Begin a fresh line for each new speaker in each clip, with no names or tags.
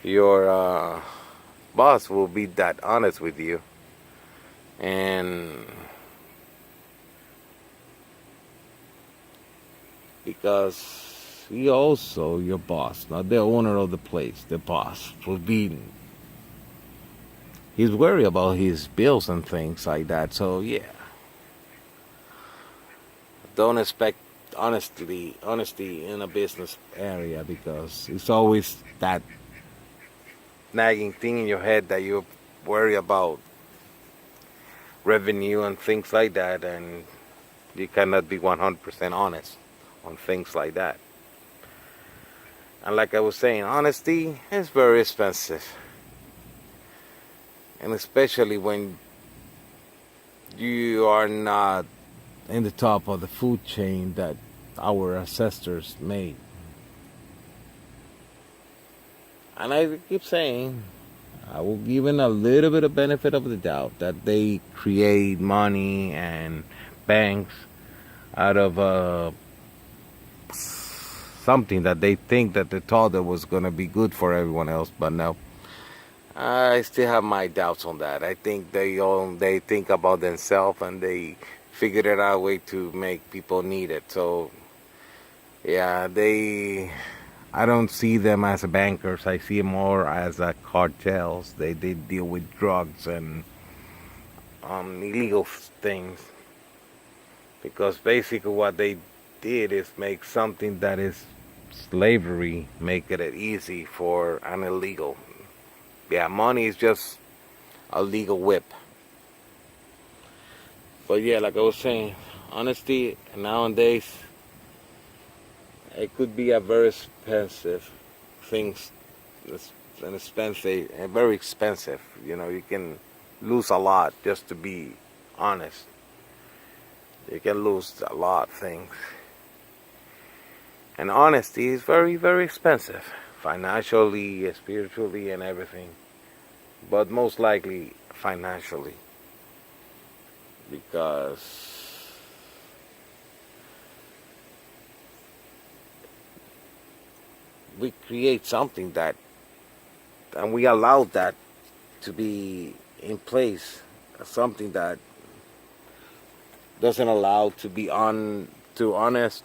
your boss will be that honest with you, and because he also your boss, not the owner of the place, the boss will be. He's worried about his bills and things like that. So yeah, don't expect honesty in a business area because it's always that nagging thing in your head that you worry about revenue and things like that, and you cannot be 100% honest on things like that. And like I was saying, honesty is very expensive, and especially when you are not in the top of the food chain that our ancestors made. And I keep saying, I will give in a little bit of benefit of the doubt that they create money and banks out of something that they think that they thought that was going to be good for everyone else, but no. I still have my doubts on that. I think they think about themselves and they figured it out a way to make people need it. So yeah, I don't see them as bankers. I see them more as cartels. They deal with drugs and illegal things because basically what they did is make something that is slavery, make it easy for an illegal. Yeah, money is just a legal whip. But yeah, like I was saying, honesty nowadays it could be a very expensive things. It's an expensive, very expensive. You know, you can lose a lot just to be honest. You can lose a lot of things. And honesty is very, very expensive, financially, spiritually, and everything. But most likely financially, because we create something that, and we allow that to be in place, something that doesn't allow to be on to honest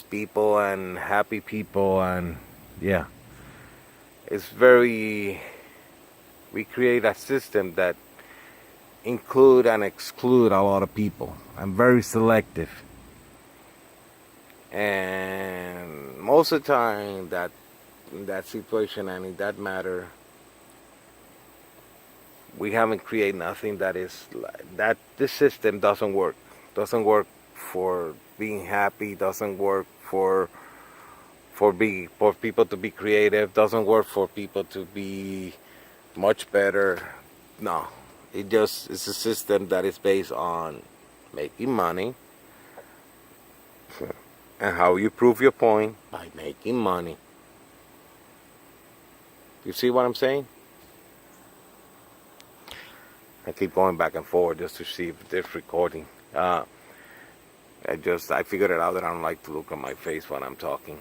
people and happy people, and yeah, it's very, we create a system that include and exclude a lot of people. I'm very selective, and most of the time that in that situation and in that matter, we haven't created nothing that is that this system doesn't work for being happy, doesn't work for people to be creative, doesn't work for people to be much better. No, it's a system that is based on making money. And how you prove your point? By making money. You see what I'm saying? I keep going back and forth just to see if this recording. I figured it out that I don't like to look at my face when I'm talking.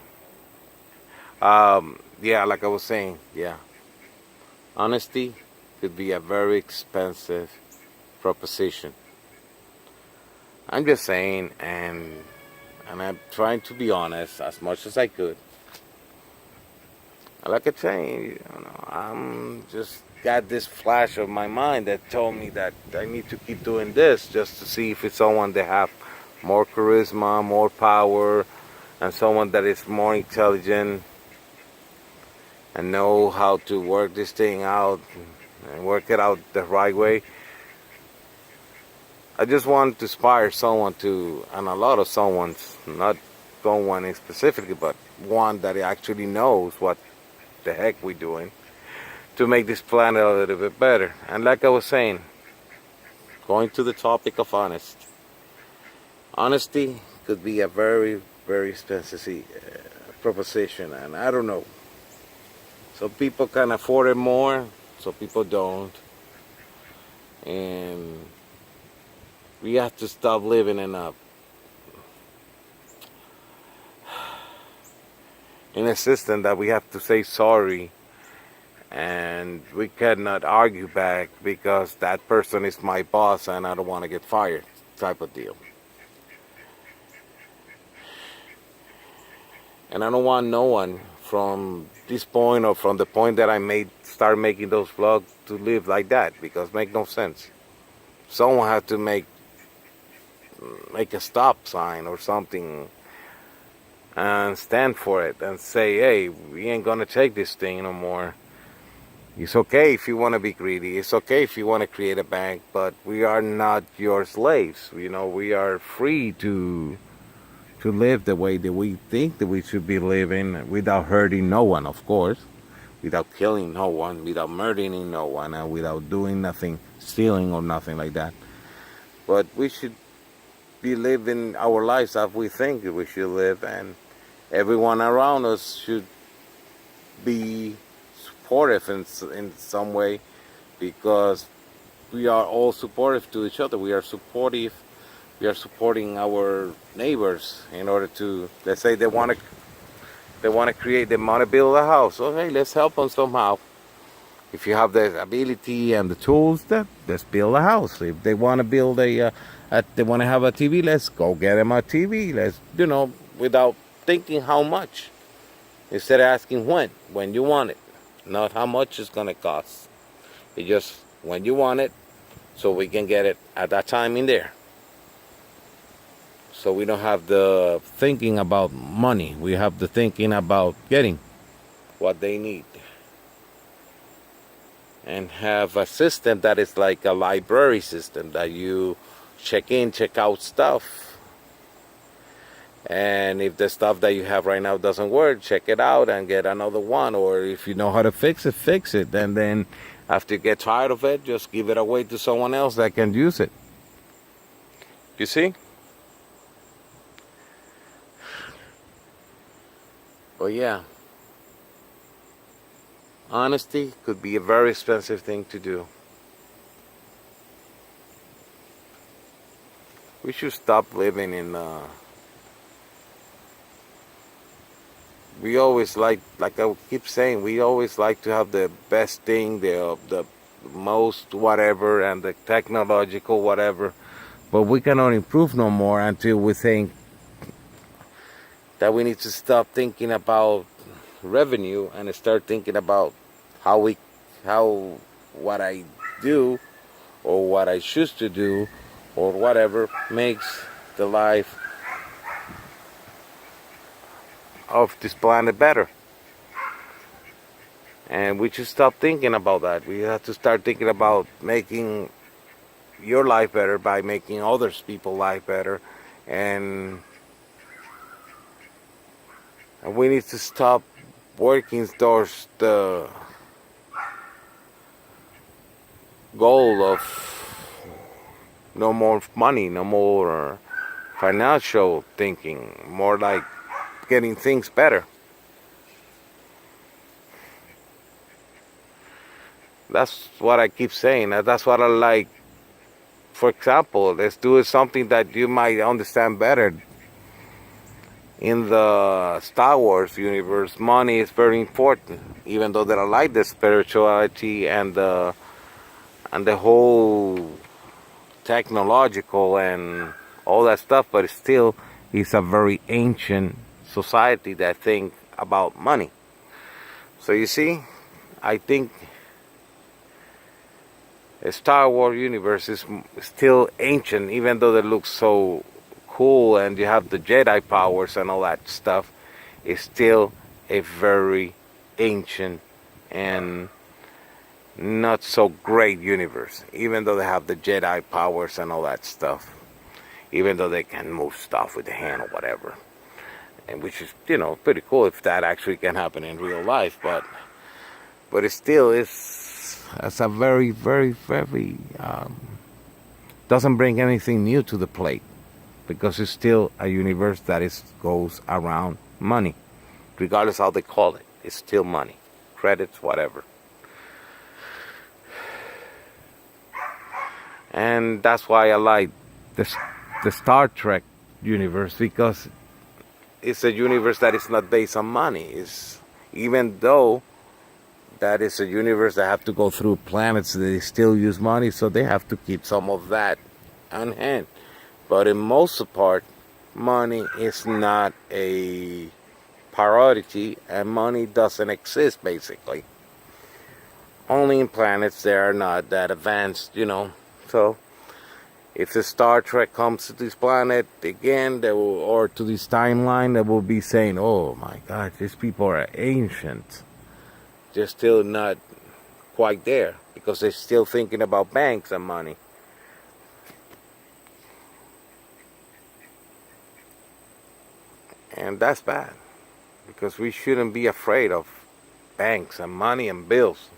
Yeah, like I was saying, yeah, honesty could be a very expensive proposition. I'm just saying, and I'm trying to be honest as much as I could. Like I say, I'm just got this flash of my mind that told me that I need to keep doing this just to see if it's someone that have more charisma, more power, and someone that is more intelligent and know how to work this thing out and work it out the right way. I just want to inspire someone to, and a lot of someone's, not someone specifically, but one that actually knows what the heck we're doing to make this planet a little bit better. And like I was saying, going to the topic of honesty could be a very, very expensive proposition, and I don't know. Some people can afford it more, some people don't, and we have to stop in a system that we have to say sorry, and we cannot argue back because that person is my boss and I don't want to get fired, type of deal. And I don't want no one from this point or from the point that I made start making those vlogs to live like that, because it makes no sense. Someone has to make a stop sign or something and stand for it and say, hey, we ain't gonna take this thing no more. It's okay if you want to be greedy. It's okay if you want to create a bank, but we are not your slaves. You know, we are free to live the way that we think that we should be living, without hurting no one, of course, without killing no one, without murdering no one, and without doing nothing, stealing or nothing like that. But we should be living our lives as we think we should live, and everyone around us should be supportive in some way, because we are all supportive to each other. We are supportive. We are supporting our neighbors in order to, let's say they want to build a house. Okay, let's help them somehow. If you have the ability and the tools, then let's build a house. If they want to build they want to have a TV, let's go get them a TV. Let's, without thinking how much. Instead of asking when you want it. Not how much it's going to cost. It's just when you want it, so we can get it at that time in there. So we don't have the thinking about money. We have the thinking about getting what they need. And have a system that is like a library system, that you check in, check out stuff. And if the stuff that you have right now doesn't work, check it out and get another one. Or if you know how to fix it, fix it. And then after you get tired of it, just give it away to someone else that can use it. You see? But yeah, honesty could be a very expensive thing to do. We should stop living in we always like I keep saying, we always like to have the best thing, the most whatever, and the technological whatever, but we cannot improve no more until we think that we need to stop thinking about revenue and start thinking about what I do or what I choose to do or whatever makes the life of this planet better. And we should stop thinking about that. We have to start thinking about making your life better by making others people's life better, and we need to stop working towards the goal of no more money, no more financial thinking, more like getting things better. That's what I keep saying. That's what I like. For example, let's do something that you might understand better. In the Star Wars universe, money is very important, even though that I like the spirituality and the whole technological and all that stuff, but it still is a very ancient society that think about money. So you see, I think the Star Wars universe is still ancient, even though it looks so cool and you have the Jedi powers and all that stuff. It's still a very ancient and not so great universe, even though they have the Jedi powers and all that stuff, even though they can move stuff with the hand or whatever, and which is, pretty cool if that actually can happen in real life. But it still is, it's a very, very, very doesn't bring anything new to the plate, because it's still a universe that goes around money, regardless how they call it. It's still money, credits, whatever. And that's why I like the Star Trek universe, because it's a universe that is not based on money. It's, even though that is a universe that have to go through planets that they still use money, so they have to keep some of that on hand. But in most part, money is not a priority, and money doesn't exist basically. Only in planets that are not that advanced, you know. So if the Star Trek comes to this planet again, they will, or to this timeline, they will be saying, "Oh my God, these people are ancient. They're still not quite there because they're still thinking about banks and money." And that's bad, because we shouldn't be afraid of banks and money and bills,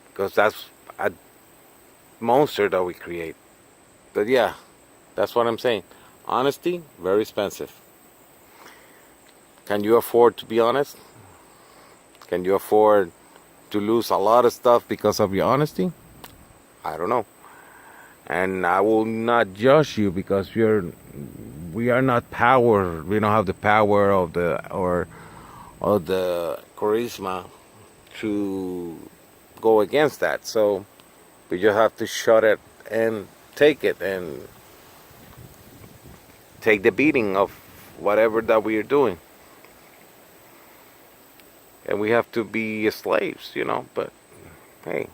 because that's a monster that we create. But yeah, that's what I'm saying. Honesty, very expensive. Can you afford to be honest? Can you afford to lose a lot of stuff because of your honesty? I don't know. And I will not judge you because we are not power. We don't have the power of the charisma to go against that. So we just have to shut it and take it and take the beating of whatever that we are doing. And we have to be slaves, you know. But hey,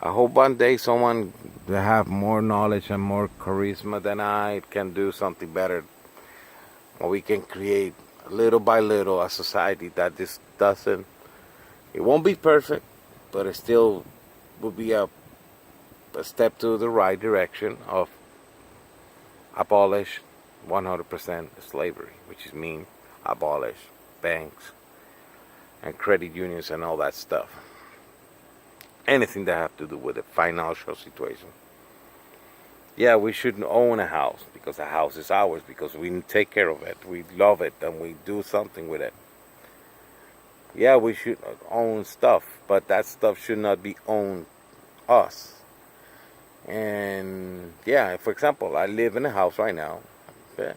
I hope one day someone that have more knowledge and more charisma than I can do something better. Or we can create little by little a society that this doesn't. It won't be perfect, but it still will be a step to the right direction of abolish 100% slavery, which is mean abolish banks and credit unions and all that stuff. Anything that have to do with the financial situation. Yeah, we shouldn't own a house because a house is ours, because we take care of it, we love it, and we do something with it. Yeah, we should own stuff, but that stuff should not be owned us. And yeah, for example, I live in a house right now. Okay?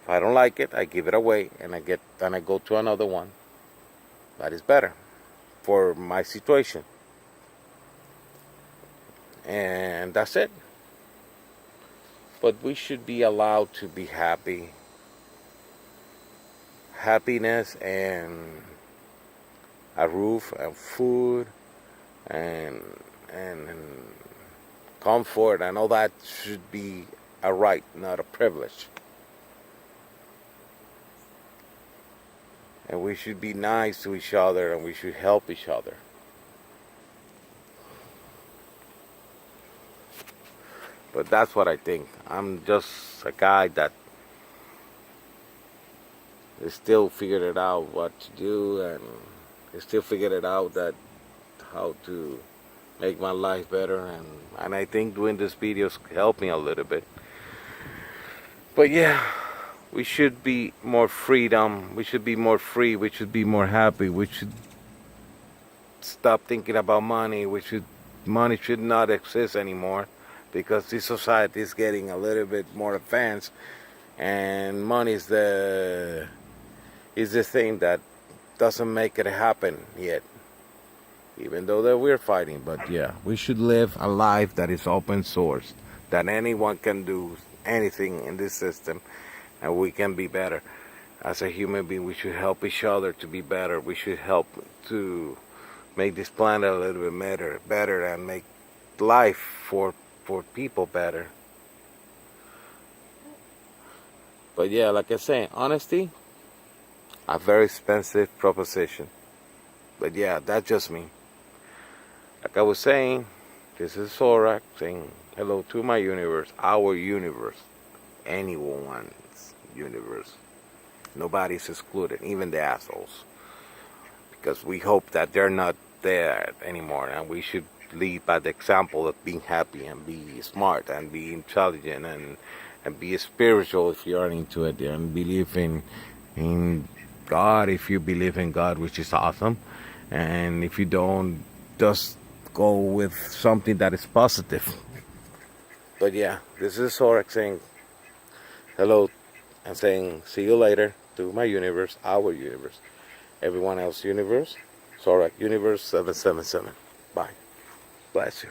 If I don't like it, I give it away, and I go to another one that is better for my situation. And that's it. But we should be allowed to be happy. Happiness and a roof and food and comfort and all that should be a right, not a privilege. And we should be nice to each other, and we should help each other. But that's what I think. I'm just a guy that is still figured it out what to do, and is still figured it out that how to make my life better, and I think doing these videos helped me a little bit. But yeah, we should be more freedom. We should be more free. We should be more happy. We should stop thinking about money. Money should not exist anymore, because this society is getting a little bit more advanced, and money is the thing that doesn't make it happen yet, even though that we're fighting. But yeah, we should live a life that is open source, that anyone can do anything in this system, and we can be better. As a human being, we should help each other to be better. We should help to make this planet a little bit better, and make life for people better. But yeah, like I say, honesty, a very expensive proposition. But yeah, that's just me. Like I was saying, this is Zorak saying hello to my universe, our universe, anyone's universe. Nobody's excluded, even the assholes. Because we hope that they're not there anymore, and we should lead by the example of being happy and be smart and be intelligent and be spiritual if you're into it, and believe in God if you believe in God, which is awesome. And if you don't, just go with something that is positive. But yeah, this is Zorak saying hello and saying, see you later to my universe, our universe, everyone else's universe. Zorak Universe 777. Bye. Bless you.